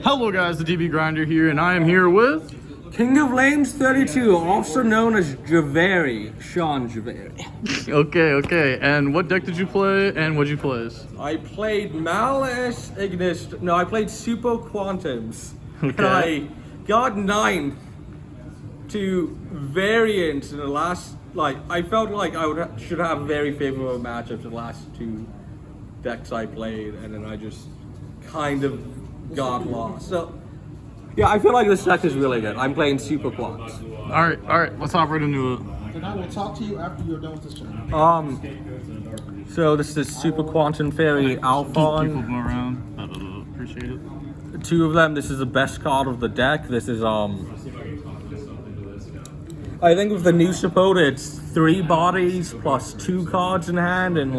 Hello guys, the DB Grinder here, and I am here with... Kingoflames32, also known as Javery, Sean Javery. Okay, and what deck did you play, and what'd you place? I played Malice Ignis, no, I played Super Quantums. Okay. And I got 9 to variants in the last, I felt like I should have very favorable matchups in the last 2 decks I played, and then I just kind of got lost. So, yeah, I feel like this deck is really good. I'm playing Super Quants. Alright, let's hop right into it. And I will talk to you after you're done with this turn. So this is Super Quantum Fairy Alpha. Keep them around. Appreciate it. 2 of them. This is the best card of the deck. This is I think with the new support, it's 3 bodies plus 2 cards in hand, and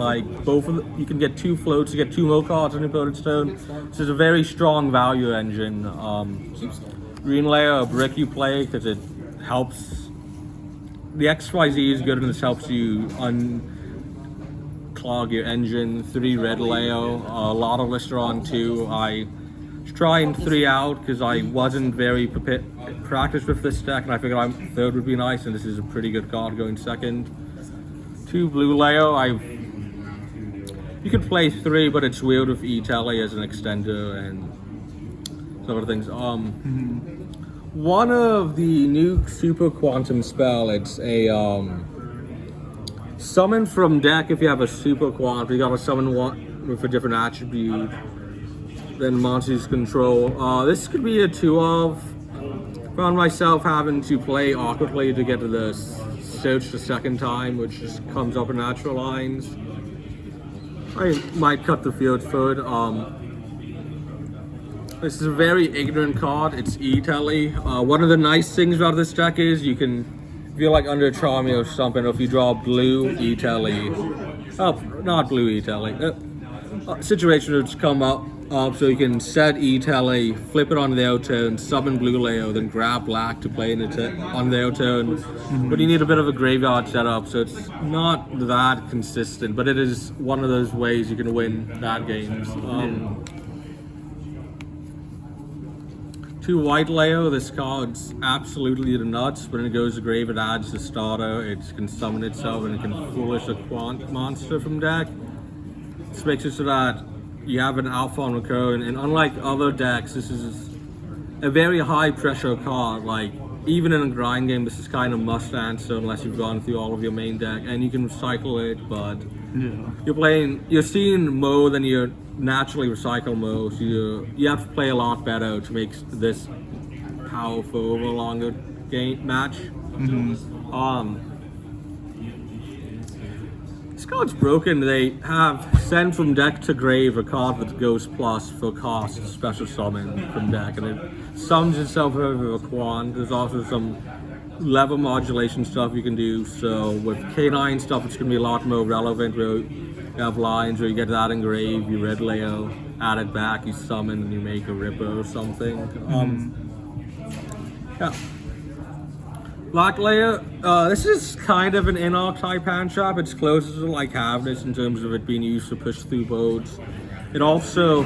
both of you can get 2 floats to get 2 more cards on your opponent's turn. This is a very strong value engine. Green layer, a brick you play because it helps. The XYZ is good and this helps you unclog your engine. 3 red layer, a lot of lists are on 2. I was trying 3 out because I wasn't very practiced with this deck, and I figured 3rd would be nice, and this is a pretty good card going 2nd. 2 blue layer. You could play 3, but it's weird with E-Tele as an extender and some other things. One of the new Super Quantum spell, it's a summon from deck. If you have a Super Quantum, you gotta summon one with a different attribute than monsters control. This could be a 2 of. Found myself having to play awkwardly to get to the search the 2nd time, which just comes up in natural lines. I might cut the field third. This is a very ignorant card. It's E-Tele. One of the nice things about this deck is you can, if you're under Charmy or something, or if you draw blue E-Tele, not blue E-Tele, situation would come up. So you can set E-Tele, flip it on their turn, summon blue layer, then grab black to play on their turn. But you need a bit of a graveyard setup, so it's not that consistent, but it is one of those ways you can win bad games. 2 white layer, this card's absolutely the nuts. When it goes to grave, it adds the starter, it can summon itself, and it can foolish a quant monster from deck. This makes it so that you have an alpha on recurring, and unlike other decks, this is a very high pressure card. Even in a grind game, this is kind of must answer unless you've gone through all of your main deck, and you can recycle it, but you're seeing more than you naturally recycle more, so you have to play a lot better to make this powerful over a longer game match. This card's broken. They have send from deck to grave a card with Ghost Plus for cost special summon from deck, and it summons itself over a quant. There's also some level modulation stuff you can do. So with K9 stuff, it's gonna be a lot more relevant. Where you have lines where you get that engraved, you red layer, add it back, you summon, and you make a Ripper or something. Yeah. Black layer, this is kind of an in-arc type hand trap. It's closer to Havness in terms of it being used to push through boards. It also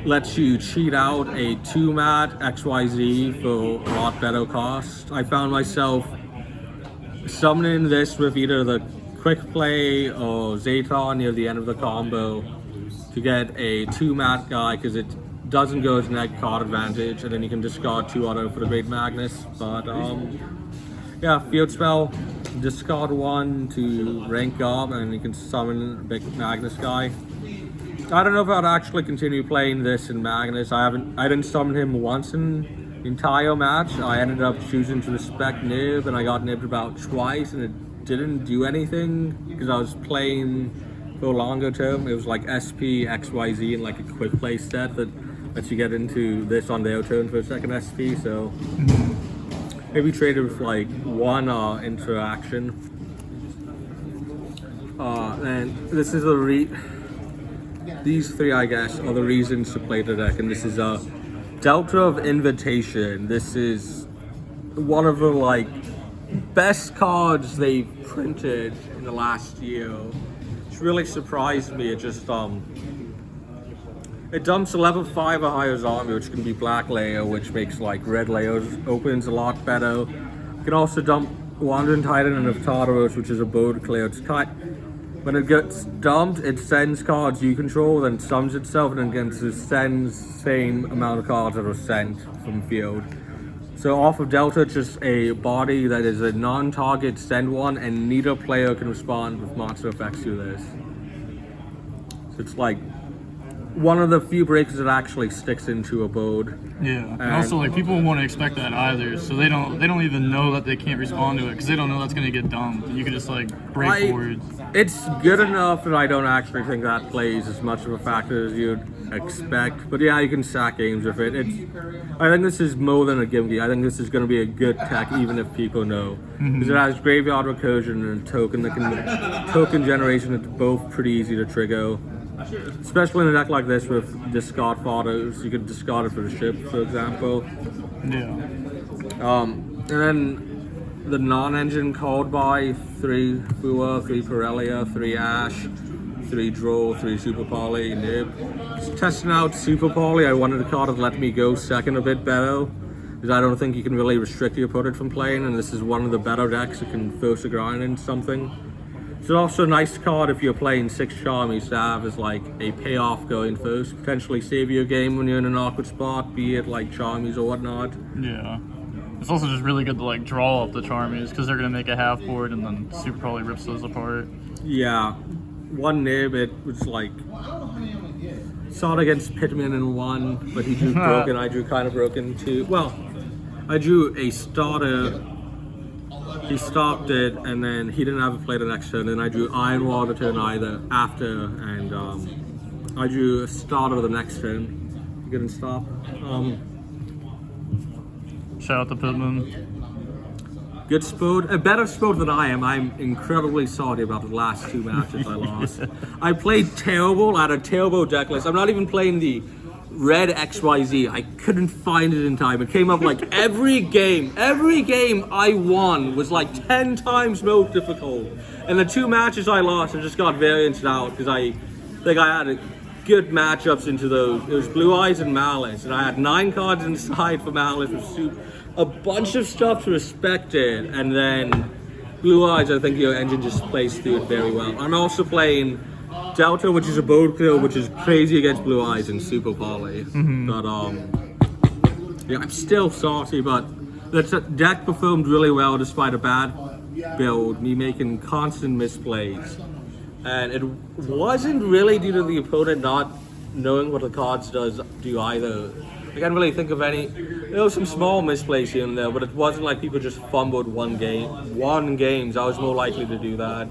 lets you cheat out a 2-mat XYZ for a lot better cost. I found myself summoning this with either the Quick Play or Zaton near the end of the combo to get a 2-mat guy, because it doesn't go as neg card advantage, and then you can discard 2 auto for the Great Magnus. But yeah, field spell, discard 1 to rank up, and you can summon a big Magnus guy. I don't know if I'd actually continue playing this in Magnus. I didn't summon him once in the entire match. I ended up choosing to respect Nib, and I got nibbed about twice, and it didn't do anything because I was playing for a longer term. It was SP, XYZ, and a quick play set that lets you get into this on their turn for a 2nd SP, so maybe traded with 1 interaction. And this is these 3, I guess, are the reasons to play the deck, and this is a Delta of Invitation. This is one of the best cards they've printed in the last year. It's really surprised me. It just It dumps a level 5 or higher zombie, which can be Black Layer, which makes like Red Layers opens a lot better. You can also dump Wandering Titan and Tartaros, which is a board clear. When it gets dumped, it sends cards you control, then summons itself, and then gets to send same amount of cards that are sent from field. So off of Delta, it's just a body that is a non-target send one, and neither player can respond with monster effects to this. So it's like one of the few breakers that actually sticks into a board. Yeah, and also like people won't expect that either, so they don't even know that they can't respond to it because they don't know that's gonna get dumped. You can just like break boards. It's good enough that I don't actually think that plays as much of a factor as you'd expect. But yeah, you can sack games with it. I think this is more than a gimmick. I think this is going to be a good tech, even if people know, because it has graveyard recursion and token generation. It's both pretty easy to trigger. Especially in a deck like this with discard fodders, you could discard it for the ship, for example. Yeah. And then the non-engine called by 3 Fua, 3 Pirellia, 3 Ash, 3 Draw, 3 Super Poly, Nib. Just testing out Super Poly, I wanted a card that let me go second a bit better, because I don't think you can really restrict your opponent from playing, and this is one of the better decks that can force a grind into something. It's also a nice card if you're playing 6 Charmies to have as like a payoff going first. Potentially save you a game when you're in an awkward spot, be it like Charmies or whatnot. Yeah. It's also just really good to like draw up the Charmies because they're going to make a half board and then Super probably rips those apart. Yeah. One Nib, it was like... Saw it against Pitman in 1, but he drew broken. I drew kind of broken too. Well, I drew a starter. He stopped it, and then he didn't have a play the next turn. Then I drew Iron Wall the turn after, and I drew a starter the next turn. He couldn't stop. Shout out to Pitman. Good sport, a better sport than I am. I'm incredibly sorry about the last 2 matches I lost. I played terrible. I had a terrible deck list. I'm not even playing the red XYZ. I couldn't find it in time. It came up like every game I won was like 10 times more difficult. And the 2 matches I lost, I just got variants out because I think I had good matchups into those. It was Blue Eyes and Malice, and I had 9 cards inside for Malice with a bunch of stuff to respect it, and then Blue Eyes, I think your engine just plays through it very well. I'm also playing Delta, which is a board kill, which is crazy against Blue Eyes and Super Poly. But yeah, I'm still salty, but the deck performed really well despite a bad build, me making constant misplays. And it wasn't really due to the opponent not knowing what the cards do either. I can't really think of any. There were some small misplays here and there, but it wasn't like people just fumbled one games. I was more likely to do that.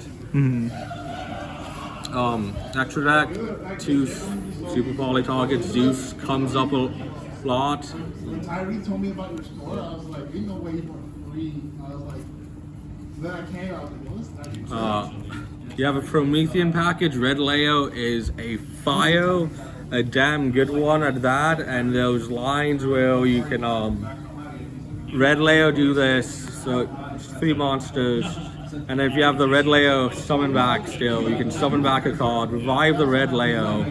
Extra deck, 2 Super Poly targets. Zeus comes up a lot. When Tyree told me about your score, I was like, ain't no way you want free. I was like, then I came out and what's You have a Promethean package. Red Leo is a fire. A damn good one at that, and those lines where you can Red Leo do this, so 3 monsters, and if you have the Red Leo summon back still, you can summon back a card, revive the Red Leo,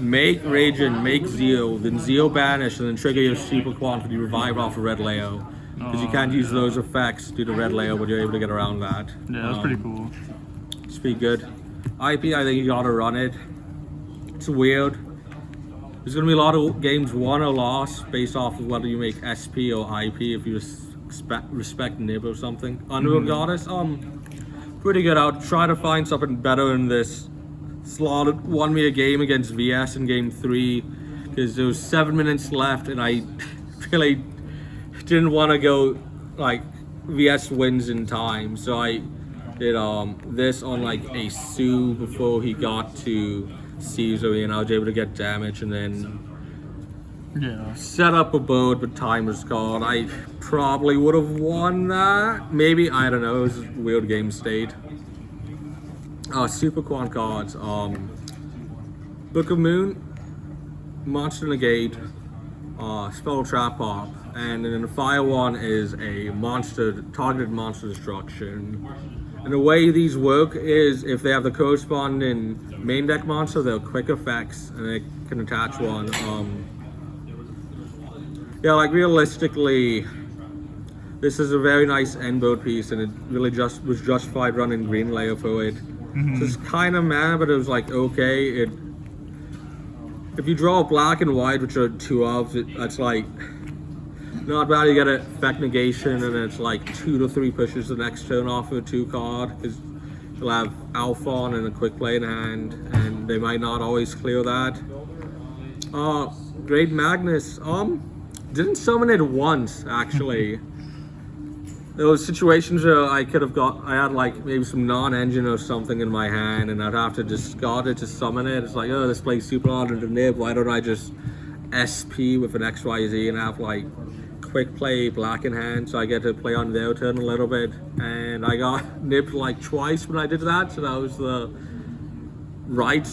make Raging, make Zeal, then Zeal banish, and then trigger your super quantity revive off of Red Leo, because you can't use those effects due to Red Leo, but you're able to get around that. Yeah, that's pretty cool. It's pretty good. IP, I think you gotta run it. It's weird. There's going to be a lot of games won or lost based off of whether you make SP or IP if you respect Nib or something. Underworld Goddess, pretty good. I'll try to find something better in this slot. It won me a game against VS in game 3 because there was 7 minutes left and I really didn't want to go like VS wins in time. So I did this on like a Sue before he got to Caesar, and I was able to get damage and then set up a board, but time was gone. I probably would have won that. Maybe, I don't know, it was a weird game state. Super Quant cards. Book of Moon, Monster Negate, Spell Trap Pop, and then the Fire one is a targeted monster destruction. And the way these work is if they have the corresponding main deck monster, they're quick effects and they can attach one. Yeah, like realistically, this is a very nice end board piece and it really just was justified running green layer for it. So it's kind of mad, but it was like okay. If you draw black and white, which are two of, that's like not bad. You get an effect negation, and it's like 2 to 3 pushes the next turn off of a 2 card because you'll have Alpha on and a quick play in hand, and they might not always clear that. Great Magnus. Didn't summon it once actually. There was situations where I had like maybe some non-engine or something in my hand, and I'd have to discard it to summon it. It's like, oh, this plays super hard into nib. Why don't I just SP with an XYZ and have like quick play black in hand, so I get to play on their turn a little bit. And I got nipped like twice when I did that, so that was the right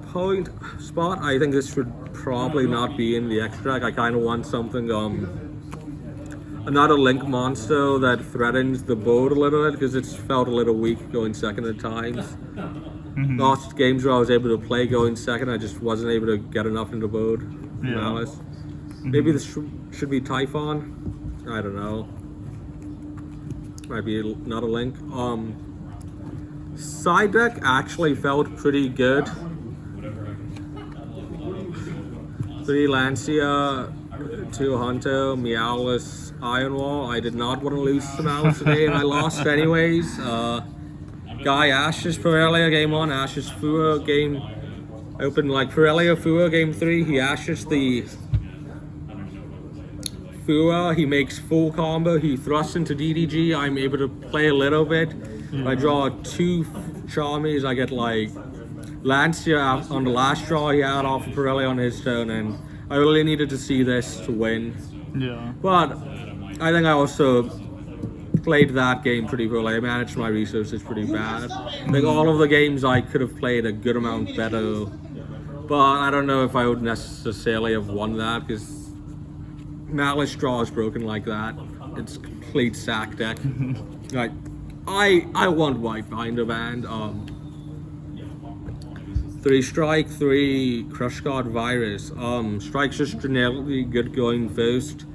point spot. I think this should probably not be in the extract. I kind of want something, another link monster that threatens the board a little bit, because it's felt a little weak going second at times. Lost games where I was able to play going second, I just wasn't able to get enough into the board. Malice. Maybe this should be Typhon. I don't know. Might be not a link. Side deck actually felt pretty good. 3 Lancia, 2 Hunter, Meowless, Iron Wall. I did not want to lose to Meowless today, and I lost anyways. Guy Ashes Pirelli game 1, Ashes Fua game open like Pirelli Fua game 3. He Ashes the Fua, he makes full combo, he thrusts into DDG. I'm able to play a little bit. I draw 2 Charmies, I get like Lancia on the last draw he had off of Pirelli on his turn, and I really needed to see this to win. Yeah. But I think I also played that game pretty poorly. I managed my resources pretty bad. I think all of the games I could have played a good amount better, but I don't know if I would necessarily have won that, because Malice draw is broken like that. It's complete sack deck. Like, I want White Binder Band. 3 Strike, 3 Crush Guard Virus. Strike's just generally good going first.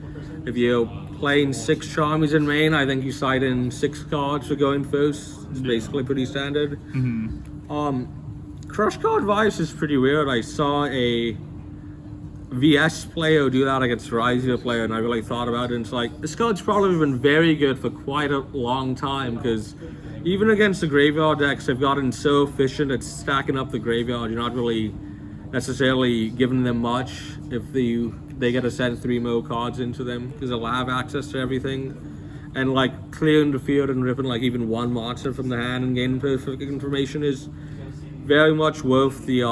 If you're playing 6 Charmies in main, I think you side in 6 cards for going first. It's basically pretty standard. Crush Guard Virus is pretty weird. I saw a VS player do that against Ryzia player, and I really thought about it, and it's like, this card's probably been very good for quite a long time, because even against the graveyard decks, they've gotten so efficient at stacking up the graveyard. You're not really necessarily giving them much if they get to send 3 more cards into them, because they'll have access to everything. And like clearing the field and ripping like even 1 monster from the hand and gaining perfect information is very much worth the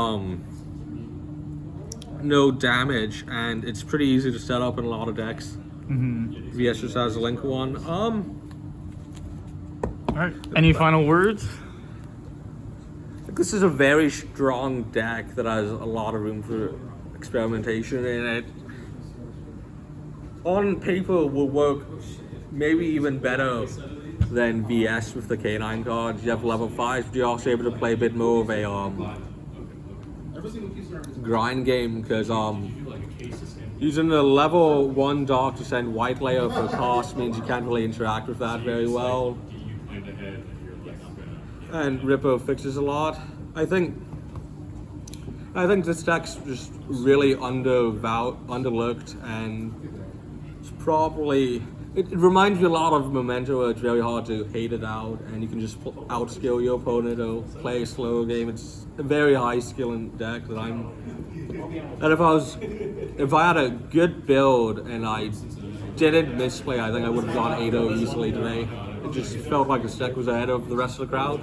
no damage, and it's pretty easy to set up in a lot of decks. VS just has a link one. Alright, any final words? This is a very strong deck that has a lot of room for experimentation in it. On paper will work maybe even better than VS with the K9 cards. You have level 5s, but you're also able to play a bit more of a grind game, because using the level 1 dark to send white layer for cost means you can't really interact with that very well. And Ripper fixes a lot. I think this deck's just really underlooked, and it's probably it reminds me a lot of Memento, where it's very hard to hate it out, and you can just outskill your opponent or play a slower game. It's a very high skilling deck if I had a good build and I didn't misplay, I think I would have gone 8-0 easily today. It just felt like this deck was ahead of the rest of the crowd.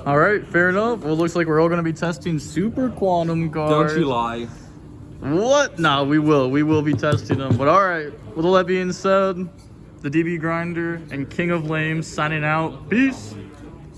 Alright, fair enough. Well, it looks like we're all going to be testing Super Quantum cards. Don't you lie. What? No, we will. We will be testing them. But alright, with all that being said, the DB Grinder and King of Lames signing out. Peace.